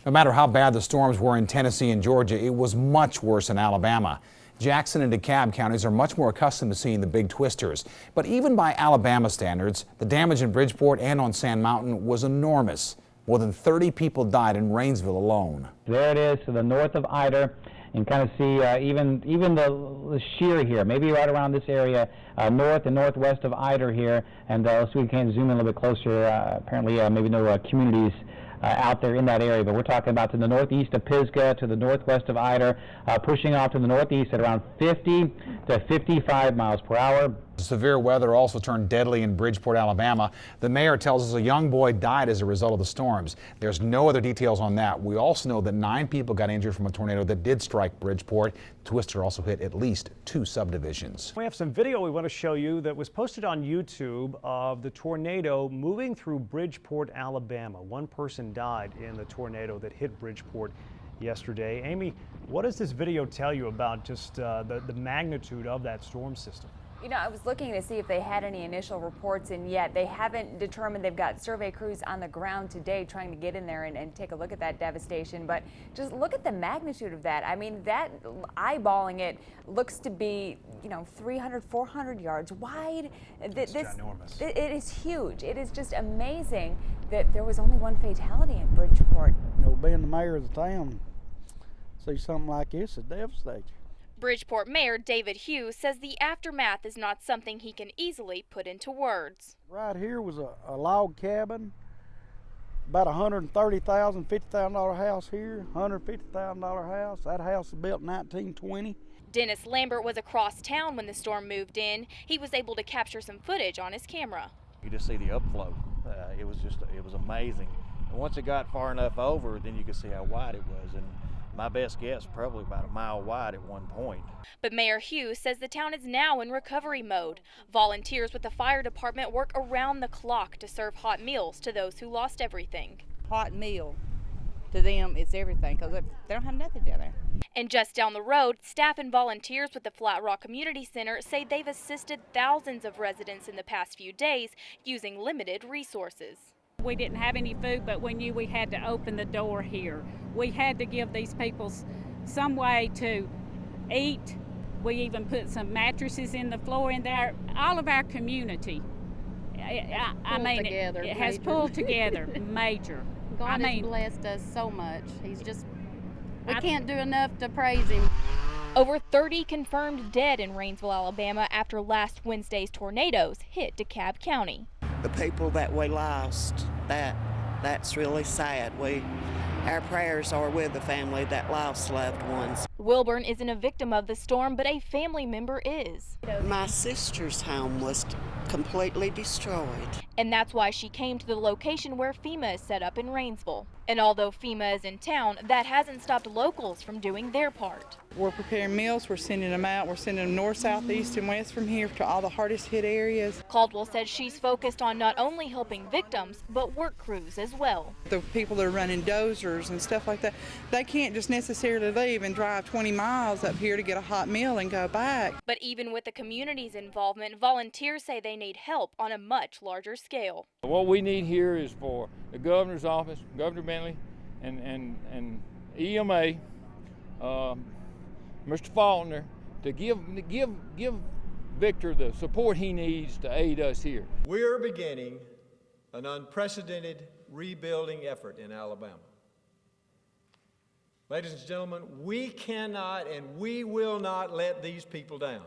No matter how bad the storms were in Tennessee and Georgia, it was much worse in Alabama. Jackson and DeKalb counties are much more accustomed to seeing the big twisters. But even by Alabama standards, the damage in Bridgeport and on Sand Mountain was enormous. More than 30 people died in Rainsville alone. There it is to the north of Ider. And kind of see even the shear here, maybe right around this area, north and northwest of Ider here. And let's see if we can zoom in a little bit closer. Apparently, maybe no communities out there in that area, but we're talking about to the northeast of Pisgah, to the northwest of Ider, pushing off to the northeast at around 50 to 55 miles per hour. Severe weather also turned deadly in Bridgeport, Alabama. The mayor tells us a young boy died as a result of the storms. There's no other details on that. We also know that 9 people got injured from a tornado that did strike Bridgeport. The twister also hit at least 2 subdivisions. We have some video we want to show you that was posted on YouTube of the tornado moving through Bridgeport, Alabama. 1 person died in the tornado that hit Bridgeport yesterday. Amy, what does this video tell you about just the magnitude of that storm system? You know, I was looking to see if they had any initial reports, and yet they haven't determined. They've got survey crews on the ground today trying to get in there and take a look at that devastation. But just look at the magnitude of that. I mean, that eyeballing it looks to be, you know, 300, 400 yards wide. It's ginormous. It is huge. It is just amazing that there was only 1 fatality in Bridgeport. You know, being the mayor of the town, see something like this is devastating. Bridgeport Mayor David Hughes says the aftermath is not something he can easily put into words. Right here was a log cabin, about $130,000, $50,000 house here, $150,000 house. That house was built in 1920. Dennis Lambert was across town when the storm moved in. He was able to capture some footage on his camera. You just see the upflow. It was amazing. And once it got far enough over, then you could see how wide it was. And my best guess, probably about a mile wide at one point. But Mayor Hughes says the town is now in recovery mode. Volunteers with the fire department work around the clock to serve hot meals to those who lost everything. Hot meal, to them, it's everything, because they don't have nothing down there. And just down the road, staff and volunteers with the Flat Rock Community Center say they've assisted thousands of residents in the past few days using limited resources. We didn't have any food, but we knew we had to open the door here. We had to give these people some way to eat. We even put some mattresses in the floor in there. All of our community, I mean, it has pulled together major. God has blessed us so much. We can't do enough to praise Him. Over 30 confirmed dead in Rainsville, Alabama after last Wednesday's tornadoes hit DeKalb County. The people that we lost, that's really sad. Our prayers are with the family that lost loved ones. Wilburn isn't a victim of the storm, but a family member is. My sister's home was completely destroyed. And that's why she came to the location where FEMA is set up in Rainsville. And although FEMA is in town, that hasn't stopped locals from doing their part. We're preparing meals, we're sending them out, we're sending them north, south, east, and west from here to all the hardest hit areas. Caldwell said she's focused on not only helping victims, but work crews as well. The people that are running dozers and stuff like that, they can't just necessarily leave and drive 20 miles up here to get a hot meal and go back. But even with the community's involvement, volunteers say they need help on a much larger scale. What we need here is for the governor's office, Governor Bentley, and EMA, Mr. Faulkner, to give Victor the support he needs to aid us here. We're beginning an unprecedented rebuilding effort in Alabama. Ladies and gentlemen, we cannot and we will not let these people down.